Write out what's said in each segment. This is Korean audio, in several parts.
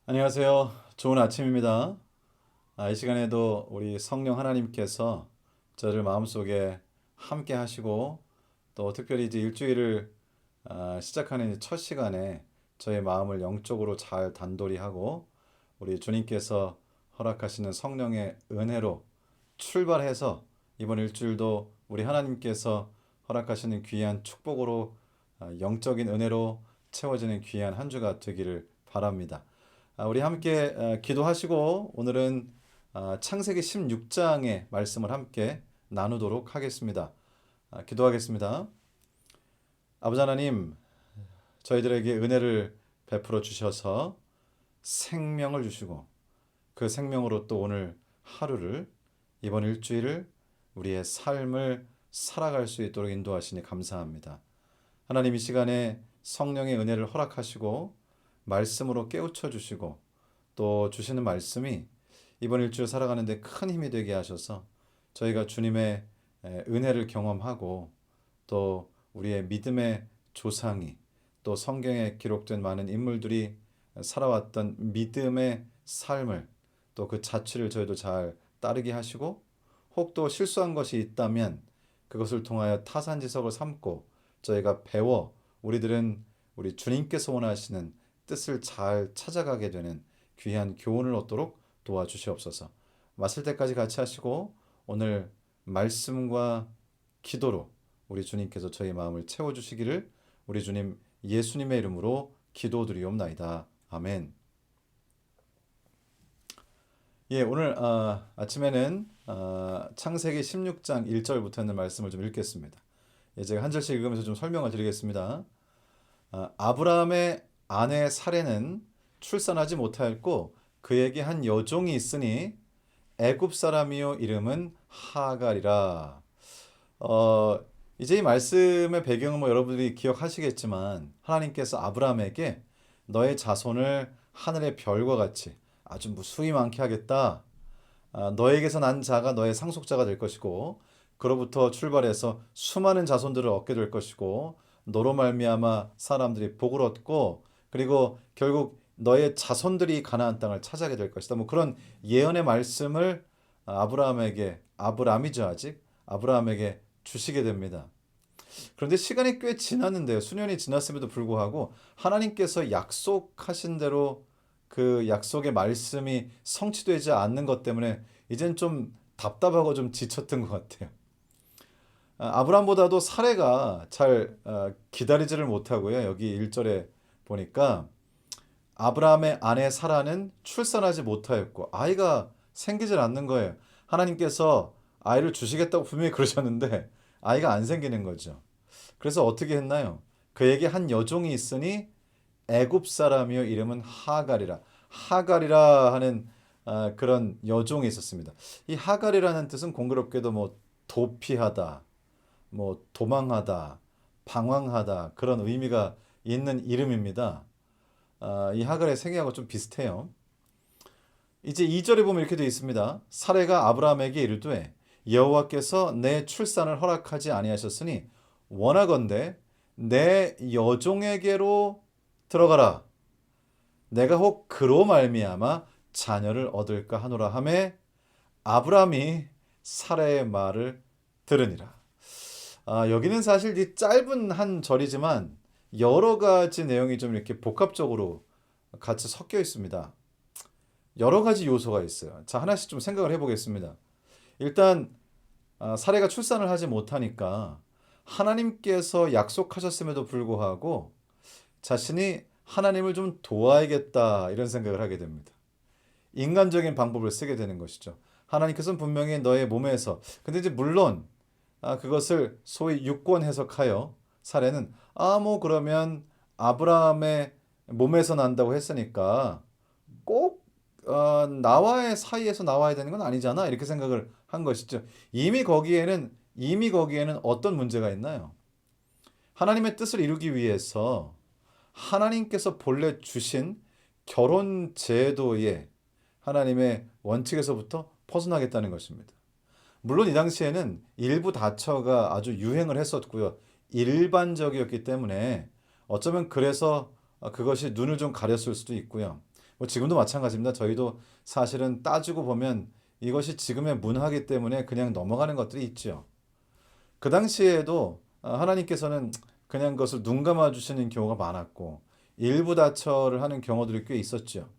안녕하세요. 좋은 아침입니다. 이 시간에도 우리 성령 하나님께서 저를 마음속에 함께 하시고 또 특별히 이제 일주일을 시작하는 이첫 시간에 저의 마음을 영적으로 잘 단돌이 하고 우리 주님께서 허락하시는 성령의 은혜로 출발해서 이번 일주일도 우리 하나님께서 허락하시는 귀한 축복으로 영적인 은혜로 채워지는 귀한 한 주가 되기를 바랍니다. 우리 함께 기도하시고 오늘은 창세기 16장의 말씀을 함께 나누도록 하겠습니다. 기도하겠습니다. 아버지 하나님, 저희들에게 은혜를 베풀어 주셔서 생명을 주시고 그 생명으로 또 오늘 하루를 이번 일주일을 우리의 삶을 살아갈 수 있도록 인도하시니 감사합니다. 하나님 이 시간에 성령의 은혜를 허락하시고 말씀으로 깨우쳐 주시고 또 주시는 말씀이 이번 일주일 살아가는 데 큰 힘이 되게 하셔서 저희가 주님의 은혜를 경험하고 또 우리의 믿음의 조상이 또 성경에 기록된 많은 인물들이 살아왔던 믿음의 삶을 또 그 자취를 저희도 잘 따르게 하시고 혹 또 실수한 것이 있다면 그것을 통하여 타산지석을 삼고 저희가 배워 우리들은 우리 주님께서 원하시는 뜻을 잘 찾아가게 되는 귀한 교훈을 얻도록 도와주시옵소서. 마실 때까지 같이 하시고 오늘 말씀과 기도로 우리 주님께서 저희 마음을 채워주시기를 우리 주님 예수님의 이름으로 기도드리옵나이다. 아멘. 예, 오늘 아침에는 창세기 16장 1절부터 있는 말씀을 좀 읽겠습니다. 예, 제가 한 절씩 읽으면서 좀 설명을 드리겠습니다. 아브라함의 아내 사레는 출산하지 못하였고 그에게 한 여종이 있으니 애굽 사람이요 이름은 하갈이라. 이제 이 말씀의 배경은 뭐 여러분들이 기억하시겠지만 하나님께서 아브라함에게 너의 자손을 하늘의 별과 같이 아주 무수히 많게 하겠다. 너에게서 난 자가 너의 상속자가 될 것이고 그로부터 출발해서 수많은 자손들을 얻게 될 것이고 너로 말미암아 사람들이 복을 얻고 그리고 결국 너의 자손들이 가나안 땅을 차지하게 될 것이다. 뭐 그런 예언의 말씀을 아브라함이죠 아직 아브라함에게 주시게 됩니다. 그런데 시간이 꽤 지났는데요. 수년이 지났음에도 불구하고 하나님께서 약속하신 대로 그 약속의 말씀이 성취되지 않는 것 때문에 이젠 좀 답답하고 좀 지쳤던 것 같아요. 아브라함보다도 사레가 잘 기다리지를 못하고요. 여기 1절에 보니까 아브라함의 아내 사라는 출산하지 못하였고 아이가 생기질 않는 거예요. 하나님께서 아이를 주시겠다고 분명히 그러셨는데 아이가 안 생기는 거죠. 그래서 어떻게 했나요? 그에게 한 여종이 있으니 애굽 사람이요 이름은 하갈이라. 하갈이라 하는 그런 여종이 있었습니다. 이 하갈이라는 뜻은 공교롭게도 뭐 도피하다, 뭐 도망하다, 방황하다 그런 의미가 있는 이름입니다. 이 하갈의 생애하고 좀 비슷해요. 이제 2절에 보면 이렇게 되어 있습니다. 사레가 아브라함에게 이르되 여호와께서 내 출산을 허락하지 아니하셨으니 원하건대 내 여종에게로 들어가라. 내가 혹 그로 말미암아 자녀를 얻을까 하노라 하매 아브라함이 사레의 말을 들으니라. 여기는 사실 이 짧은 한 절이지만 여러 가지 내용이 좀 이렇게 복합적으로 같이 섞여 있습니다. 여러 가지 요소가 있어요. 자, 하나씩 좀 생각을 해보겠습니다. 일단 사례가 출산을 하지 못하니까 하나님께서 약속하셨음에도 불구하고 자신이 하나님을 좀 도와야겠다 이런 생각을 하게 됩니다. 인간적인 방법을 쓰게 되는 것이죠. 하나님께서는 분명히 너의 몸에서 근데 이제 물론 그것을 소위 유권 해석하여 사례는 뭐 그러면 아브라함의 몸에서 난다고 했으니까 꼭 나와의 사이에서 나와야 되는 건 아니잖아 이렇게 생각을 한 것이죠. 이미 거기에는 어떤 문제가 있나요? 하나님의 뜻을 이루기 위해서 하나님께서 본래 주신 결혼 제도의 하나님의 원칙에서부터 벗어나겠다는 것입니다. 물론 이 당시에는 일부 다처가 아주 유행을 했었고요. 일반적이었기 때문에 어쩌면 그래서 그것이 눈을 좀 가렸을 수도 있고요. 뭐 지금도 마찬가지입니다. 저희도 사실은 따지고 보면 이것이 지금의 문화이기 때문에 그냥 넘어가는 것들이 있죠. 그 당시에도 하나님께서는 그냥 그것을 눈 감아 주시는 경우가 많았고 일부 다처를 하는 경우들이 꽤 있었죠.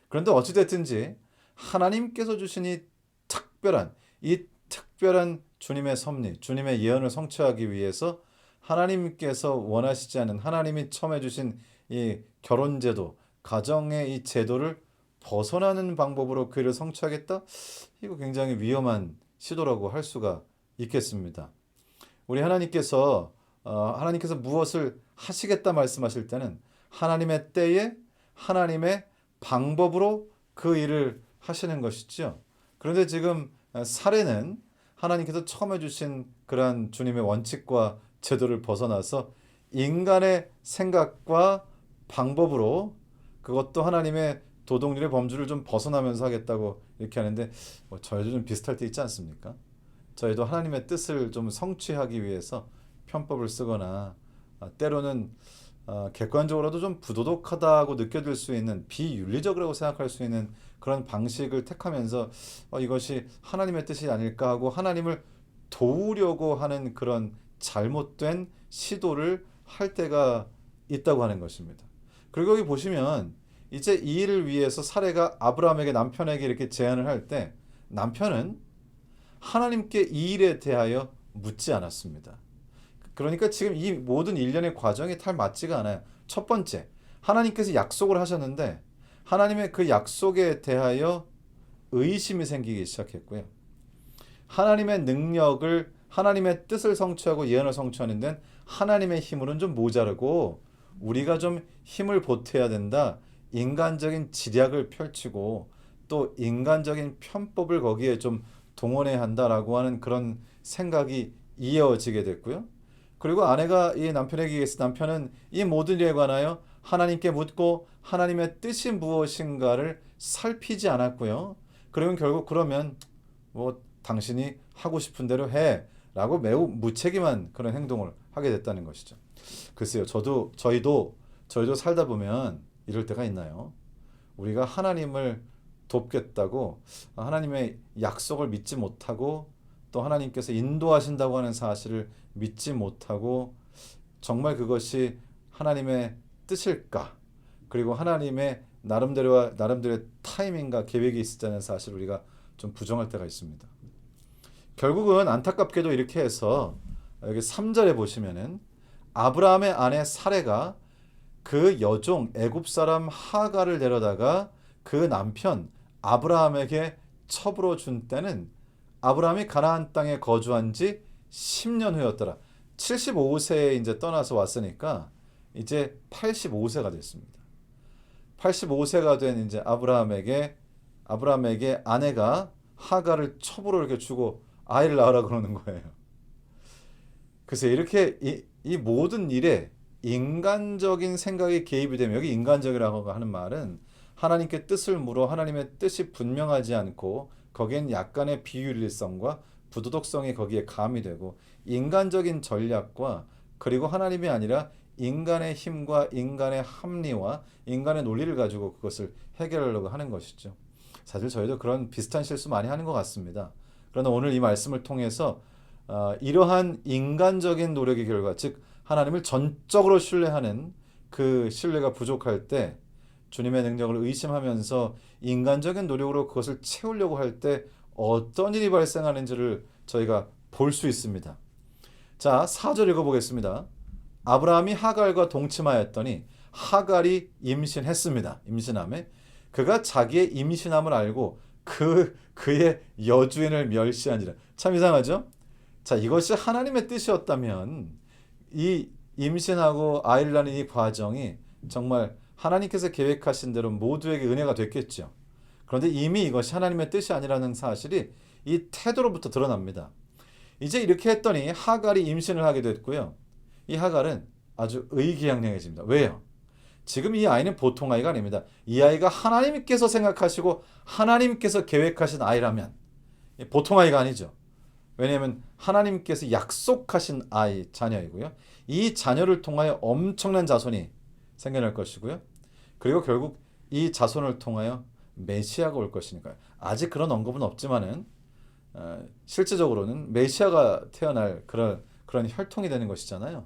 그런데 어찌됐든지 하나님께서 주신 이 특별한 주님의 섭리, 주님의 예언을 성취하기 위해서 하나님께서 원하시지 않은 하나님이 처음에 주신 이 결혼제도, 가정의 이 제도를 벗어나는 방법으로 그 일을 성취하겠다? 이거 굉장히 위험한 시도라고 할 수가 있겠습니다. 우리 하나님께서 무엇을 하시겠다 말씀하실 때는 하나님의 때에 하나님의 방법으로 그 일을 하시는 것이죠. 그런데 지금 사례는 하나님께서 처음 해주신 그러한 주님의 원칙과 제도를 벗어나서 인간의 생각과 방법으로 그것도 하나님의 도덕률의 범주를 좀 벗어나면서 하겠다고 이렇게 하는데 저희도 좀 비슷할 때 있지 않습니까? 저희도 하나님의 뜻을 좀 성취하기 위해서 편법을 쓰거나 때로는 객관적으로도 좀 부도덕하다고 느껴질 수 있는 비윤리적이라고 생각할 수 있는 그런 방식을 택하면서 이것이 하나님의 뜻이 아닐까 하고 하나님을 도우려고 하는 그런 잘못된 시도를 할 때가 있다고 하는 것입니다. 그리고 여기 보시면 이제 이 일을 위해서 사례가 아브라함에게 남편에게 이렇게 제안을 할 때 남편은 하나님께 이 일에 대하여 묻지 않았습니다. 그러니까 지금 이 모든 일련의 과정이 잘 맞지가 않아요. 첫 번째, 하나님께서 약속을 하셨는데 하나님의 그 약속에 대하여 의심이 생기기 시작했고요. 하나님의 능력을 하나님의 뜻을 성취하고 예언을 성취하는 데는 하나님의 힘으로는 좀 모자르고 우리가 좀 힘을 보태야 된다. 인간적인 지략을 펼치고 또 인간적인 편법을 거기에 좀 동원해야 한다라고 하는 그런 생각이 이어지게 됐고요. 그리고 아내가 이 남편에게 얘기했을 남편은 이 모든 일에 관하여 하나님께 묻고 하나님의 뜻이 무엇인가를 살피지 않았고요. 그러면 결국 그러면 뭐 당신이 하고 싶은 대로 해 라고 매우 무책임한 그런 행동을 하게 됐다는 것이죠. 글쎄요. 저희도 살다 보면 이럴 때가 있나요? 우리가 하나님을 돕겠다고 하나님의 약속을 믿지 못하고 또 하나님께서 인도하신다고 하는 사실을 믿지 못하고 정말 그것이 하나님의 뜻일까? 그리고 하나님의 나름대로의 타이밍과 계획이 있었다는 사실을 우리가 좀 부정할 때가 있습니다. 결국은 안타깝게도 이렇게 해서 여기 3절에 보시면은 아브라함의 아내 사레가 그 여종 애굽 사람 하가를 데려다가 그 남편 아브라함에게 첩으로 준 때는 아브라함이 가나안 땅에 거주한 지 10년 후였더라. 75세에 이제 떠나서 왔으니까 이제 85세가 됐습니다. 85세가 된 이제 아브라함에게 아내가 하가를 첩으로 이렇게 주고 아이를 낳으라 그러는 거예요. 그래서 이렇게 이 모든 일에 인간적인 생각이 개입이 되면 여기 인간적이라고 하는 말은 하나님께 뜻을 물어 하나님의 뜻이 분명하지 않고 거기엔 약간의 비윤리성과 부도덕성이 거기에 가미되고 인간적인 전략과 그리고 하나님이 아니라 인간의 힘과 인간의 합리와 인간의 논리를 가지고 그것을 해결하려고 하는 것이죠. 사실 저희도 그런 비슷한 실수 많이 하는 것 같습니다. 그러나 오늘 이 말씀을 통해서 이러한 인간적인 노력의 결과, 즉 하나님을 전적으로 신뢰하는 그 신뢰가 부족할 때 주님의 능력을 의심하면서 인간적인 노력으로 그것을 채우려고 할 때 어떤 일이 발생하는지를 저희가 볼 수 있습니다. 자, 4절 읽어보겠습니다. 아브라함이 하갈과 동침하였더니 하갈이 임신했습니다. 임신함에 그가 자기의 임신함을 알고 그의 여주인을 멸시하니라. 참 이상하죠? 자, 이것이 하나님의 뜻이었다면 이 임신하고 아이를 낳는 이 과정이 정말 하나님께서 계획하신 대로 모두에게 은혜가 됐겠죠. 그런데 이미 이것이 하나님의 뜻이 아니라는 사실이 이 태도로부터 드러납니다. 이제 이렇게 했더니 하갈이 임신을 하게 됐고요. 이 하갈은 아주 의기양양해집니다. 왜요? 지금 이 아이는 보통 아이가 아닙니다. 이 아이가 하나님께서 생각하시고 하나님께서 계획하신 아이라면 보통 아이가 아니죠. 왜냐하면 하나님께서 약속하신 아이, 자녀이고요. 이 자녀를 통하여 엄청난 자손이 생겨날 것이고요. 그리고 결국 이 자손을 통하여 메시아가 올 것이니까요. 아직 그런 언급은 없지만은 실제적으로는 메시아가 태어날 그런 혈통이 되는 것이잖아요.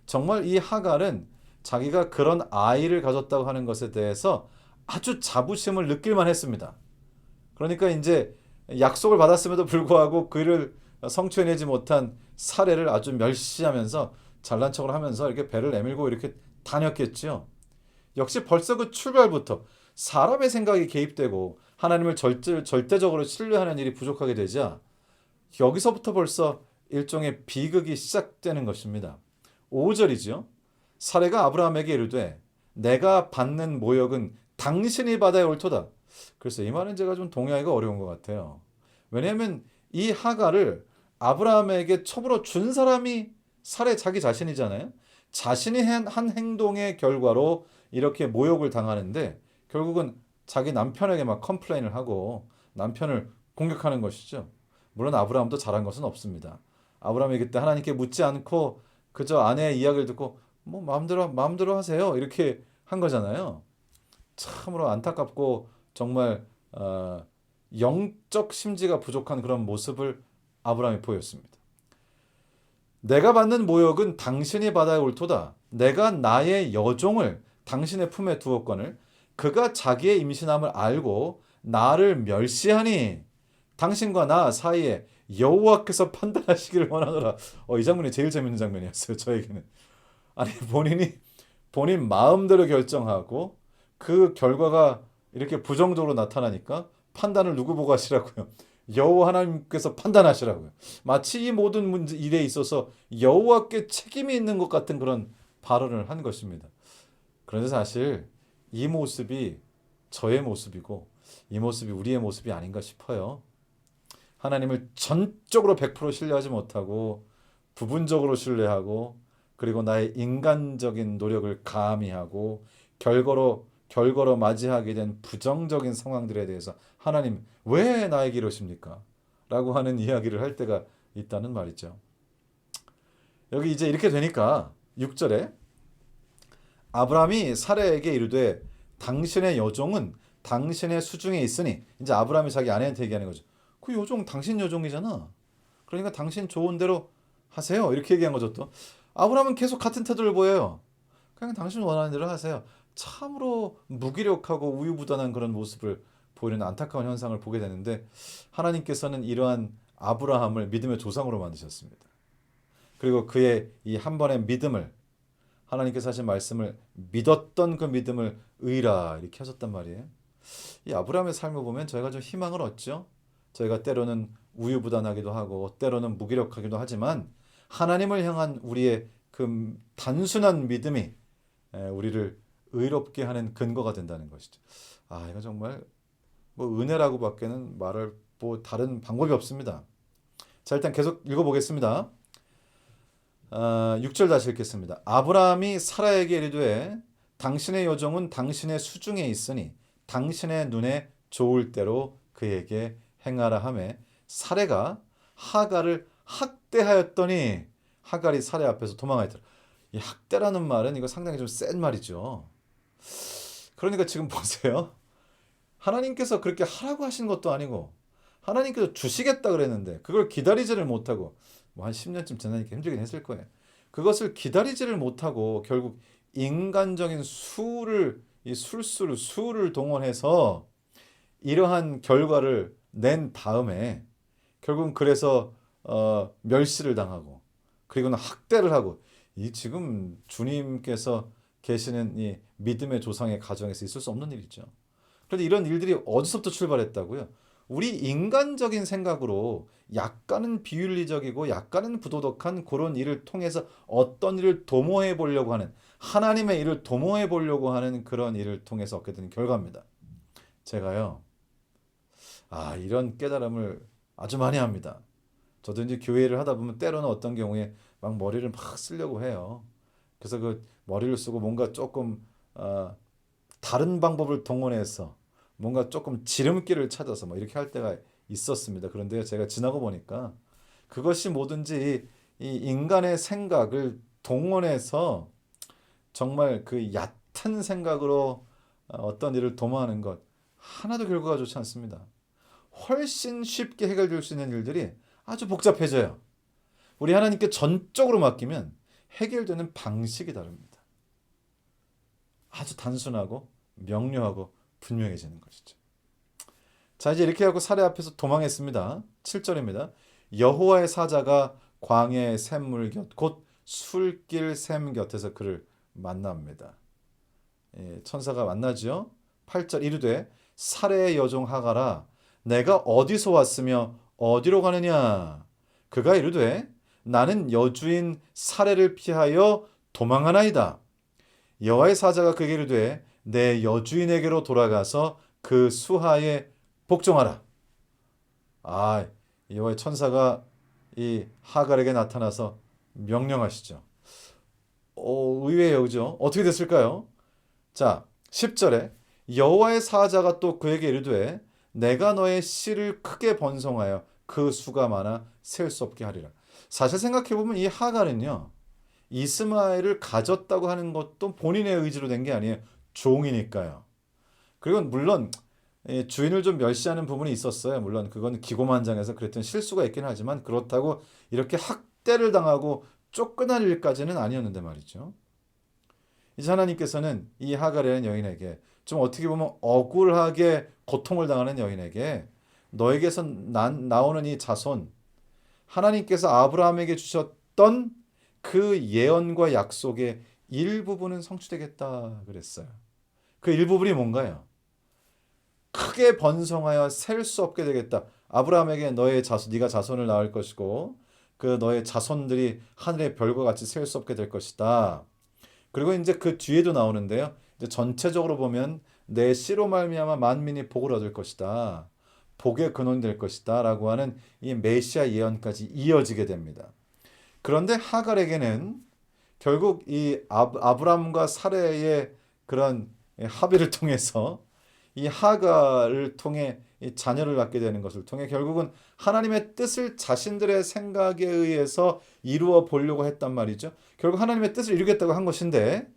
정말 이 하갈은 자기가 그런 아이를 가졌다고 하는 것에 대해서 아주 자부심을 느낄만 했습니다. 그러니까 이제 약속을 받았음에도 불구하고 그를 성취해내지 못한 사례를 아주 멸시하면서 잘난 척을 하면서 이렇게 배를 내밀고 이렇게 다녔겠죠. 역시 벌써 그 출발부터 사람의 생각이 개입되고 하나님을 절대적으로 신뢰하는 일이 부족하게 되자 여기서부터 벌써 일종의 비극이 시작되는 것입니다. 5절이죠. 사례가 아브라함에게 이르되 내가 받는 모욕은 당신이 받아야 옳도다. 그래서 이 말은 제가 좀 동의하기가 어려운 것 같아요. 왜냐하면 이 하갈을 아브라함에게 첩으로 준 사람이 사례 자기 자신이잖아요. 자신이 한 행동의 결과로 이렇게 모욕을 당하는데 결국은 자기 남편에게 막 컴플레인을 하고 남편을 공격하는 것이죠. 물론 아브라함도 잘한 것은 없습니다. 아브라함이 그때 하나님께 묻지 않고 그저 아내의 이야기를 듣고 뭐 마음대로 하세요 이렇게 한 거잖아요. 참으로 안타깝고 정말 영적 심지가 부족한 그런 모습을 아브라함이 보였습니다. 내가 받는 모욕은 당신이 받아야 옳도다. 내가 나의 여종을 당신의 품에 두었거늘 그가 자기의 임신함을 알고 나를 멸시하니 당신과 나 사이에 여호와께서 판단하시기를 원하노라. 이 장면이 제일 재밌는 장면이었어요. 저에게는. 아니 본인 마음대로 결정하고 그 결과가 이렇게 부정적으로 나타나니까 판단을 누구 보고 하시라고요? 여호와 하나님께서 판단하시라고요. 마치 이 모든 문제 일에 있어서 여호와께 책임이 있는 것 같은 그런 발언을 한 것입니다. 그런데 사실 이 모습이 저의 모습이고 이 모습이 우리의 모습이 아닌가 싶어요. 하나님을 전적으로 100% 신뢰하지 못하고 부분적으로 신뢰하고 그리고 나의 인간적인 노력을 가미하고 결과로 맞이하게 된 부정적인 상황들에 대해서 하나님 왜 나에게 이러십니까? 라고 하는 이야기를 할 때가 있다는 말이죠. 여기 이제 이렇게 되니까 6절에 아브라함이 사레에게 이르되 당신의 여종은 당신의 수중에 있으니 이제 아브라함이 자기 아내한테 얘기하는 거죠. 그 여종 당신 여종이잖아. 그러니까 당신 좋은 대로 하세요. 이렇게 얘기한 거죠 또. 아브라함은 계속 같은 태도를 보여요. 그냥 당신 원하는 대로 하세요. 참으로 무기력하고 우유부단한 그런 모습을 보이는 안타까운 현상을 보게 되는데 하나님께서는 이러한 아브라함을 믿음의 조상으로 만드셨습니다. 그리고 그의 이 한 번의 믿음을 하나님께서 하신 말씀을 믿었던 그 믿음을 의라 이렇게 하셨단 말이에요. 이 아브라함의 삶을 보면 저희가 좀 희망을 얻죠. 저희가 때로는 우유부단하기도 하고 때로는 무기력하기도 하지만 하나님을 향한 우리의 그 단순한 믿음이 우리를 의롭게 하는 근거가 된다는 것이죠. 이거 정말 뭐 은혜라고밖에는 말할 뭐 다른 방법이 없습니다. 자, 일단 계속 읽어보겠습니다. 6절 다시 읽겠습니다. 아브라함이 사라에게 이르되 당신의 여종은 당신의 수중에 있으니 당신의 눈에 좋을 대로 그에게 행하라 하매 사레가 하갈을 학대하였더니 하갈이 사레 앞에서 도망하였더라. 이 학대라는 말은 이거 상당히 좀 센 말이죠. 그러니까 지금 보세요. 하나님께서 그렇게 하라고 하신 것도 아니고 하나님께서 주시겠다 그랬는데 그걸 기다리지를 못하고 뭐 한 10년쯤 지나니까 힘들긴 했을 거예요. 그것을 기다리지를 못하고 결국 인간적인 수를 동원해서 이러한 결과를 낸 다음에 결국은 그래서 멸시를 당하고 그리고는 학대를 하고 이 지금 주님께서 계시는 이 믿음의 조상의 가정에서 있을 수 없는 일이죠. 그런데 이런 일들이 어디서부터 출발했다고요? 우리 인간적인 생각으로 약간은 비윤리적이고 약간은 부도덕한 그런 일을 통해서 어떤 일을 도모해 보려고 하는 하나님의 일을 도모해 보려고 하는 그런 일을 통해서 얻게 된 결과입니다. 제가요. 이런 깨달음을 아주 많이 합니다. 저도 이제 교회를 하다 보면 때로는 어떤 경우에 막 머리를 막 쓰려고 해요. 그래서 그 머리를 쓰고 뭔가 조금 다른 방법을 동원해서 뭔가 조금 지름길을 찾아서 뭐 이렇게 할 때가 있었습니다. 그런데 제가 지나고 보니까 그것이 뭐든지 이 인간의 생각을 동원해서 정말 그 얕은 생각으로 어떤 일을 도모하는 것 하나도 결과가 좋지 않습니다. 훨씬 쉽게 해결될 수 있는 일들이 아주 복잡해져요. 우리 하나님께 전적으로 맡기면 해결되는 방식이 다릅니다. 아주 단순하고 명료하고 분명해지는 것이죠. 자, 이제 이렇게 하고 사례 앞에서 도망했습니다. 7절입니다. 여호와의 사자가 광야의 샘물 곁 곧 술길 샘 곁에서 그를 만납니다. 천사가 만나죠. 8절 이르되 사레의 여종 하가라 내가 어디서 왔으며 어디로 가느냐. 그가 이르되 나는 여주인 사레를 피하여 도망하나이다. 여호와의 사자가 그에게 이르되 내 여주인에게로 돌아가서 그 수하에 복종하라. 여호와의 천사가 이 하갈에게 나타나서 명령하시죠. 의외예요, 그죠? 어떻게 됐을까요? 자, 10절에 여호와의 사자가 또 그에게 이르되 내가 너의 씨를 크게 번성하여 그 수가 많아 셀 수 없게 하리라. 사실 생각해보면 이 하갈은요, 이스마엘을 가졌다고 하는 것도 본인의 의지로 된 게 아니에요. 종이니까요. 그리고 물론 주인을 좀 멸시하는 부분이 있었어요. 물론 그건 기고만장해서 그랬던 실수가 있긴 하지만 그렇다고 이렇게 학대를 당하고 쫓겨날 일까지는 아니었는데 말이죠. 이제 하나님께서는 이 하갈이라는 여인에게 좀 어떻게 보면 억울하게 고통을 당하는 여인에게 너에게서 나오는 이 자손, 하나님께서 아브라함에게 주셨던 그 예언과 약속의 일부분은 성취되겠다 그랬어요. 그 일부분이 뭔가요? 크게 번성하여 셀 수 없게 되겠다. 아브라함에게 너의 자손, 네가 자손을 낳을 것이고 그 너의 자손들이 하늘의 별과 같이 셀 수 없게 될 것이다. 그리고 이제 그 뒤에도 나오는데요. 이제 전체적으로 보면 내 씨로 말미암아 만민이 복을 얻을 것이다. 복의 근원이 될 것이다라고 하는 이 메시아 예언까지 이어지게 됩니다. 그런데 하갈에게는 결국 이 아브람과 사레의 그런 합의를 통해서 이 하갈을 통해 이 자녀를 낳게 되는 것을 통해 결국은 하나님의 뜻을 자신들의 생각에 의해서 이루어 보려고 했단 말이죠. 결국 하나님의 뜻을 이루겠다고 한 것인데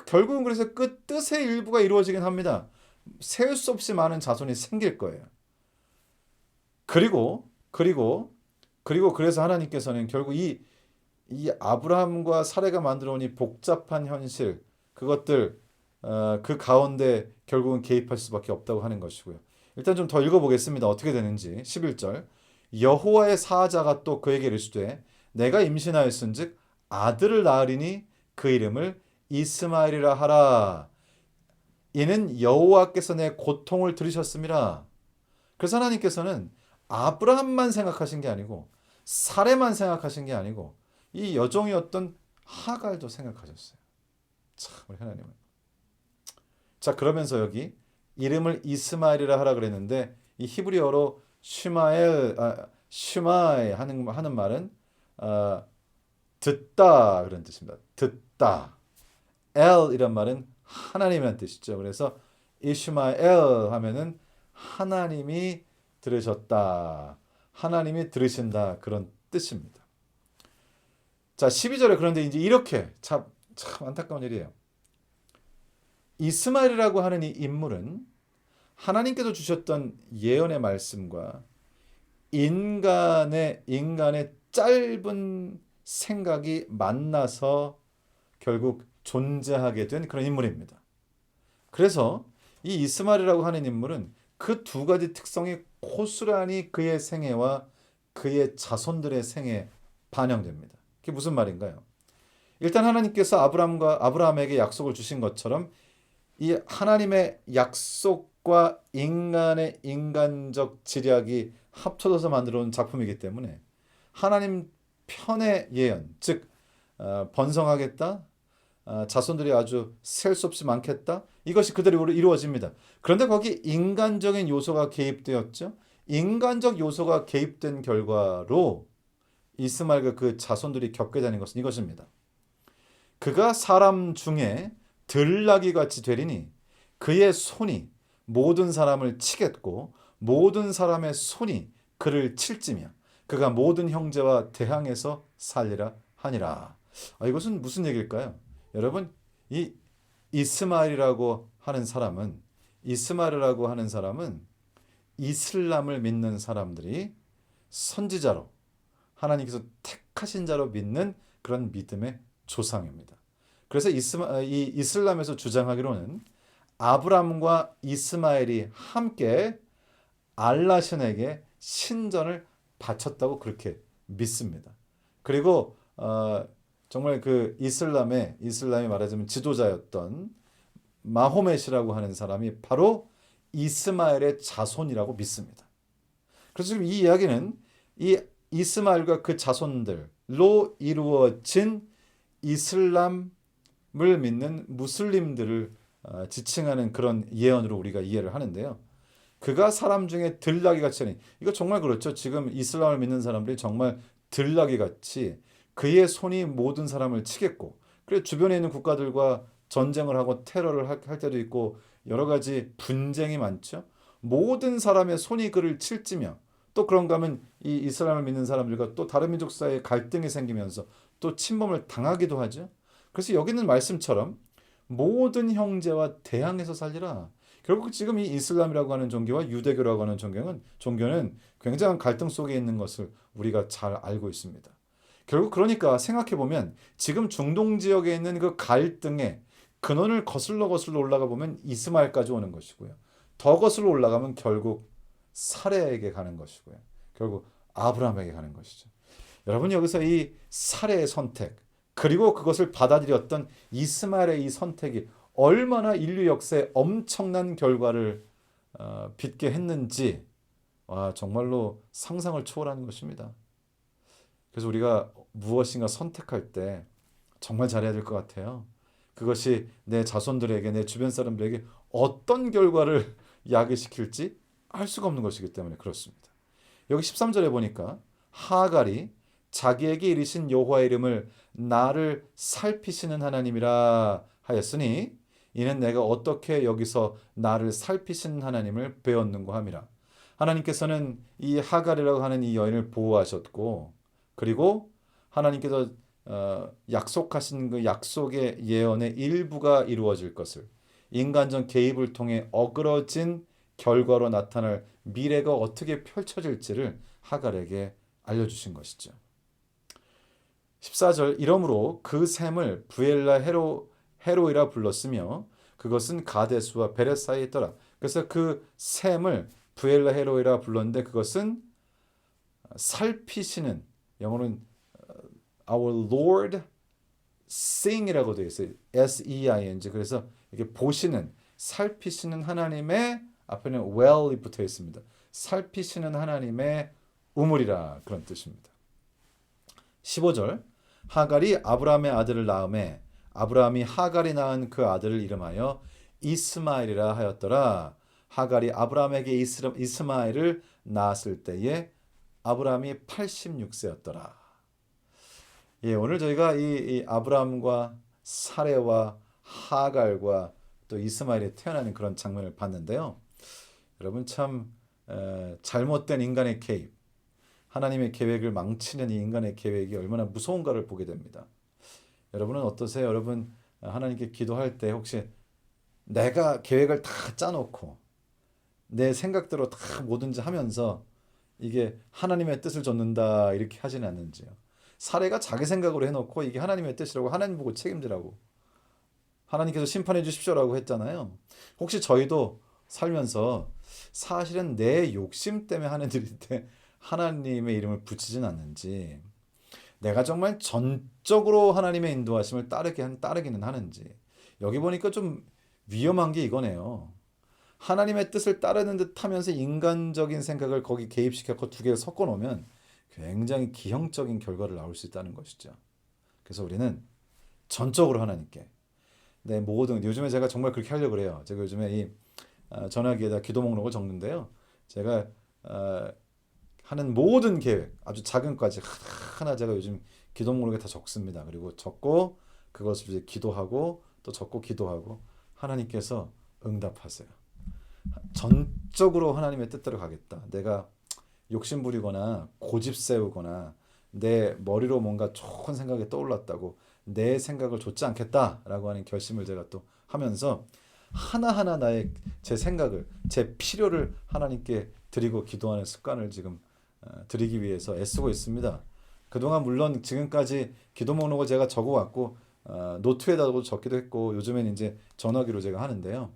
결국은 그래서 그 뜻의 일부가 이루어지긴 합니다. 셀 수 없이 많은 자손이 생길 거예요. 그리고 그래서 하나님께서는 결국 이 아브라함과 사레가 만들어 온 이 복잡한 현실 그것들 그 가운데 결국은 개입할 수밖에 없다고 하는 것이고요. 일단 좀 더 읽어보겠습니다. 어떻게 되는지 11절 여호와의 사자가 또 그에게 이르시되 내가 임신하였은즉 아들을 낳으리니 그 이름을 이스마엘이라 하라. 이는 여호와께서 내 고통을 들으셨음이라. 그래서 하나님께서는 아브라함만 생각하신 게 아니고 사레만 생각하신 게 아니고 이 여종이었던 하갈도 생각하셨어요. 참 우리 하나님은. 자 그러면서 여기 이름을 이스마엘이라 하라 그랬는데 이 히브리어로 슈마이 하는 말은 듣다 그런 뜻입니다. 듣다. 엘 이란 말은 하나님이라는 뜻이죠. 그래서 이슈마엘 하면은 하나님이 들으셨다. 하나님이 들으신다. 그런 뜻입니다. 자, 12절에 그런데 이제 이렇게 참 안타까운 일이에요. 이스마엘이라고 하는 이 인물은 하나님께서 주셨던 예언의 말씀과 인간의 짧은 생각이 만나서 결국 존재하게 된 그런 인물입니다. 그래서 이 이스마엘이라고 하는 인물은 그 두 가지 특성이 고스란히 그의 생애와 그의 자손들의 생애에 반영됩니다. 그게 무슨 말인가요? 일단 하나님께서 아브라함에게 약속을 주신 것처럼 이 하나님의 약속과 인간의 인간적 지략이 합쳐져서 만들어 온 작품이기 때문에 하나님 편의 예언, 즉 번성하겠다, 자손들이 아주 셀 수 없이 많겠다, 이것이 그대로 이루어집니다. 그런데 거기 인간적인 요소가 개입되었죠. 인간적 요소가 개입된 결과로 이스마엘과 그 자손들이 겪게 되는 것은 이것입니다. 그가 사람 중에 들나귀 같이 되리니 그의 손이 모든 사람을 치겠고 모든 사람의 손이 그를 칠지며 그가 모든 형제와 대항해서 살리라 하니라. 이것은 무슨 얘기일까요? 여러분 이 이스마엘이라고 하는 사람은 이스마엘이라고 하는 사람은 이슬람을 믿는 사람들이 선지자로 하나님께서 택하신 자로 믿는 그런 믿음의 조상입니다. 그래서 이 이슬람에서 주장하기로는 아브람과 이스마엘이 함께 알라신에게 신전을 바쳤다고 그렇게 믿습니다. 그리고 정말 그 이슬람이 말하자면 지도자였던 마호멧이라고 하는 사람이 바로 이스마엘의 자손이라고 믿습니다. 그래서 지금 이 이야기는 이 이스마엘과 그 자손들로 이루어진 이슬람을 믿는 무슬림들을 지칭하는 그런 예언으로 우리가 이해를 하는데요. 그가 사람 중에 들나귀 같이 하니, 이거 정말 그렇죠. 지금 이슬람을 믿는 사람들이 정말 들나귀 같이 그의 손이 모든 사람을 치겠고, 그래 주변에 있는 국가들과 전쟁을 하고 테러를 할 때도 있고 여러 가지 분쟁이 많죠. 모든 사람의 손이 그를 칠지며, 또 그런가 하면 이 이슬람을 믿는 사람들과 또 다른 민족 사이에 갈등이 생기면서 또 침범을 당하기도 하죠. 그래서 여기 있는 말씀처럼 모든 형제와 대항해서 살리라. 결국 지금 이 이슬람이라고 하는 종교와 유대교라고 하는 종교는 굉장한 갈등 속에 있는 것을 우리가 잘 알고 있습니다. 결국 그러니까 생각해 보면 지금 중동 지역에 있는 그 갈등의 근원을 거슬러 올라가 보면 이스마엘까지 오는 것이고요. 더 거슬러 올라가면 결국 사레에게 가는 것이고요. 결국 아브라함에게 가는 것이죠. 여러분, 여기서 이 사레의 선택, 그리고 그것을 받아들였던 이스마엘의 이 선택이 얼마나 인류 역사에 엄청난 결과를 빚게 했는지, 정말로 상상을 초월하는 것입니다. 그래서 우리가 무엇인가 선택할 때 정말 잘해야 될 것 같아요. 그것이 내 자손들에게, 내 주변 사람들에게 어떤 결과를 야기시킬지 알 수가 없는 것이기 때문에 그렇습니다. 여기 13절에 보니까 하갈이 자기에게 이르신 여호와의 이름을 나를 살피시는 하나님이라 하였으니 이는 내가 어떻게 여기서 나를 살피시는 하나님을 배웠는고 함이라. 하나님께서는 이 하갈이라고 하는 이 여인을 보호하셨고, 그리고 하나님께서 약속하신 그 약속의 예언의 일부가 이루어질 것을 인간적 개입을 통해 어그러진 결과로 나타날 미래가 어떻게 펼쳐질지를 하갈에게 알려주신 것이죠. 14절, 이러므로 그 샘을 부엘라 헤로이라 불렀으며 그것은 가데스와 베렛 사이에 있더라. 그래서 그 샘을 부엘라 헤로이라 불렀는데 그것은 살피시는, 영어로는 Our Lord Seeing이라고 되어 있어요. S-E-I-N-G. 그래서 이렇게 보시는, 살피시는 하나님의, 앞에는 well이 붙어 있습니다. 살피시는 하나님의 우물이라, 그런 뜻입니다. 15절, 하갈이 아브라함의 아들을 낳음에 아브라함이 하갈이 낳은 그 아들을 이름하여 이스마엘이라 하였더라. 하갈이 아브라함에게 이스마엘을 낳았을 때에 아브라함이 86세였더라. 예, 오늘 저희가 이 아브라함과 사레와 하갈과 또 이스마엘이 태어나는 그런 장면을 봤는데요. 여러분, 참 잘못된 인간의 개입, 하나님의 계획을 망치는 이 인간의 계획이 얼마나 무서운가를 보게 됩니다. 여러분은 어떠세요? 여러분, 하나님께 기도할 때 혹시 내가 계획을 다 짜놓고 내 생각대로 다 뭐든지 하면서 이게 하나님의 뜻을 좇는다 이렇게 하지는 않는지요? 사례가 자기 생각으로 해놓고 이게 하나님의 뜻이라고, 하나님 보고 책임지라고, 하나님께서 심판해 주십시오라고 했잖아요. 혹시 저희도 살면서 사실은 내 욕심 때문에 하는 일인데 하나님의 이름을 붙이진 않는지, 내가 정말 전적으로 하나님의 인도하심을 따르기는 하는지, 여기 보니까 좀 위험한 게 이거네요. 하나님의 뜻을 따르는 듯 하면서 인간적인 생각을 거기 개입시켜서 두 개를 섞어 놓으면 굉장히 기형적인 결과를 나올 수 있다는 것이죠. 그래서 우리는 전적으로 하나님께 내 모든, 요즘에 제가 정말 그렇게 하려고 그래요. 제가 요즘에 이 전화기에다 기도 목록을 적는데요. 제가 하는 모든 계획, 아주 작은 것까지 하나 제가 요즘 기도 목록에 다 적습니다. 그리고 적고 그것을 이제 기도하고 또 적고 기도하고, 하나님께서 응답하세요. 전적으로 하나님의 뜻대로 가겠다. 내가 욕심 부리거나 고집 세우거나 내 머리로 뭔가 좋은 생각이 떠올랐다고 내 생각을 좇지 않겠다라고 하는 결심을 제가 또 하면서 하나하나 제 생각을, 제 필요를 하나님께 드리고 기도하는 습관을 지금 드리기 위해서 애쓰고 있습니다. 그동안 물론 지금까지 기도 목록을 제가 적어왔고 노트에다도 적기도 했고 요즘엔 이제 전화기로 제가 하는데요.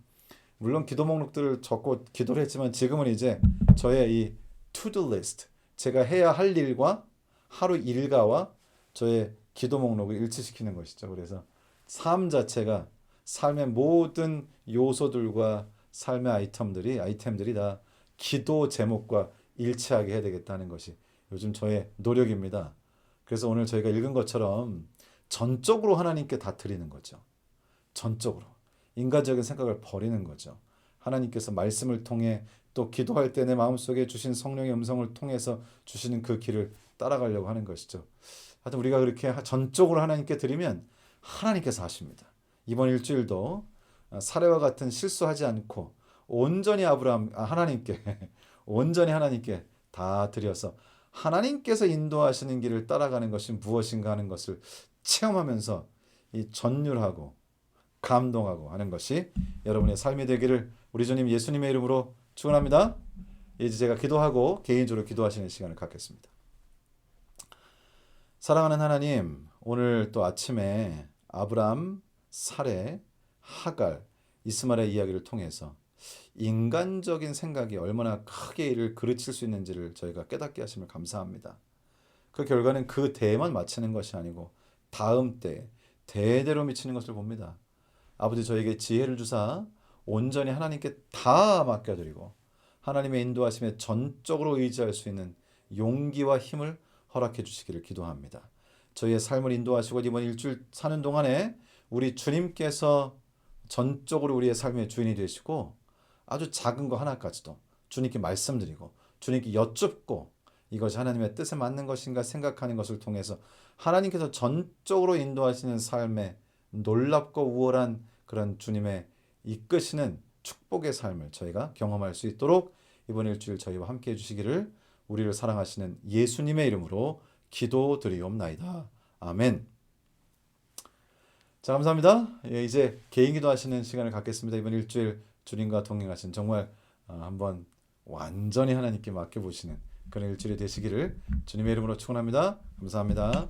물론 기도 목록들을 적고 기도를 했지만 지금은 이제 저의 이 to-do list, 제가 해야 할 일과 하루 일과와 저의 기도 목록을 일치시키는 것이죠. 그래서 삶 자체가, 삶의 모든 요소들과 삶의 아이템들이 다 기도 제목과 일치하게 해야 되겠다는 것이 요즘 저의 노력입니다. 그래서 오늘 저희가 읽은 것처럼 전적으로 하나님께 다 드리는 거죠. 전적으로. 인간적인 생각을 버리는 거죠. 하나님께서 말씀을 통해 또 기도할 때 내 마음속에 주신 성령의 음성을 통해서 주시는 그 길을 따라가려고 하는 것이죠. 하여튼 우리가 그렇게 전적으로 하나님께 드리면 하나님께서 하십니다. 이번 일주일도 사례와 같은 실수하지 않고 온전히 하나님께 온전히 하나님께 다 드려서 하나님께서 인도하시는 길을 따라가는 것이 무엇인가 하는 것을 체험하면서 이 전율하고 감동하고 하는 것이 여러분의 삶이 되기를 우리 주님 예수님의 이름으로 축원합니다. 이제 제가 기도하고 개인적으로 기도하시는 시간을 갖겠습니다. 사랑하는 하나님, 오늘 또 아침에 아브람, 사레, 하갈, 이스마엘의 이야기를 통해서 인간적인 생각이 얼마나 크게 이를 그르칠 수 있는지를 저희가 깨닫게 하심을 감사합니다. 그 결과는 그 대에만 마치는 것이 아니고 다음 때 대대로 미치는 것을 봅니다. 아버지, 저에게 지혜를 주사 온전히 하나님께 다 맡겨드리고 하나님의 인도하심에 전적으로 의지할 수 있는 용기와 힘을 허락해 주시기를 기도합니다. 저희의 삶을 인도하시고 이번 일주일 사는 동안에 우리 주님께서 전적으로 우리의 삶의 주인이 되시고 아주 작은 거 하나까지도 주님께 말씀드리고 주님께 여쭙고 이것이 하나님의 뜻에 맞는 것인가 생각하는 것을 통해서 하나님께서 전적으로 인도하시는 삶의 놀랍고 우월한 그런 주님의 이끄시는 축복의 삶을 저희가 경험할 수 있도록 이번 일주일 저희와 함께 해주시기를 우리를 사랑하시는 예수님의 이름으로 기도드리옵나이다. 아멘. 자, 감사합니다. 이제 개인 기도하시는 시간을 갖겠습니다. 이번 일주일 주님과 동행하신 정말 한번 완전히 하나님께 맡겨보시는 그런 일주일이 되시기를 주님의 이름으로 축원합니다. 감사합니다.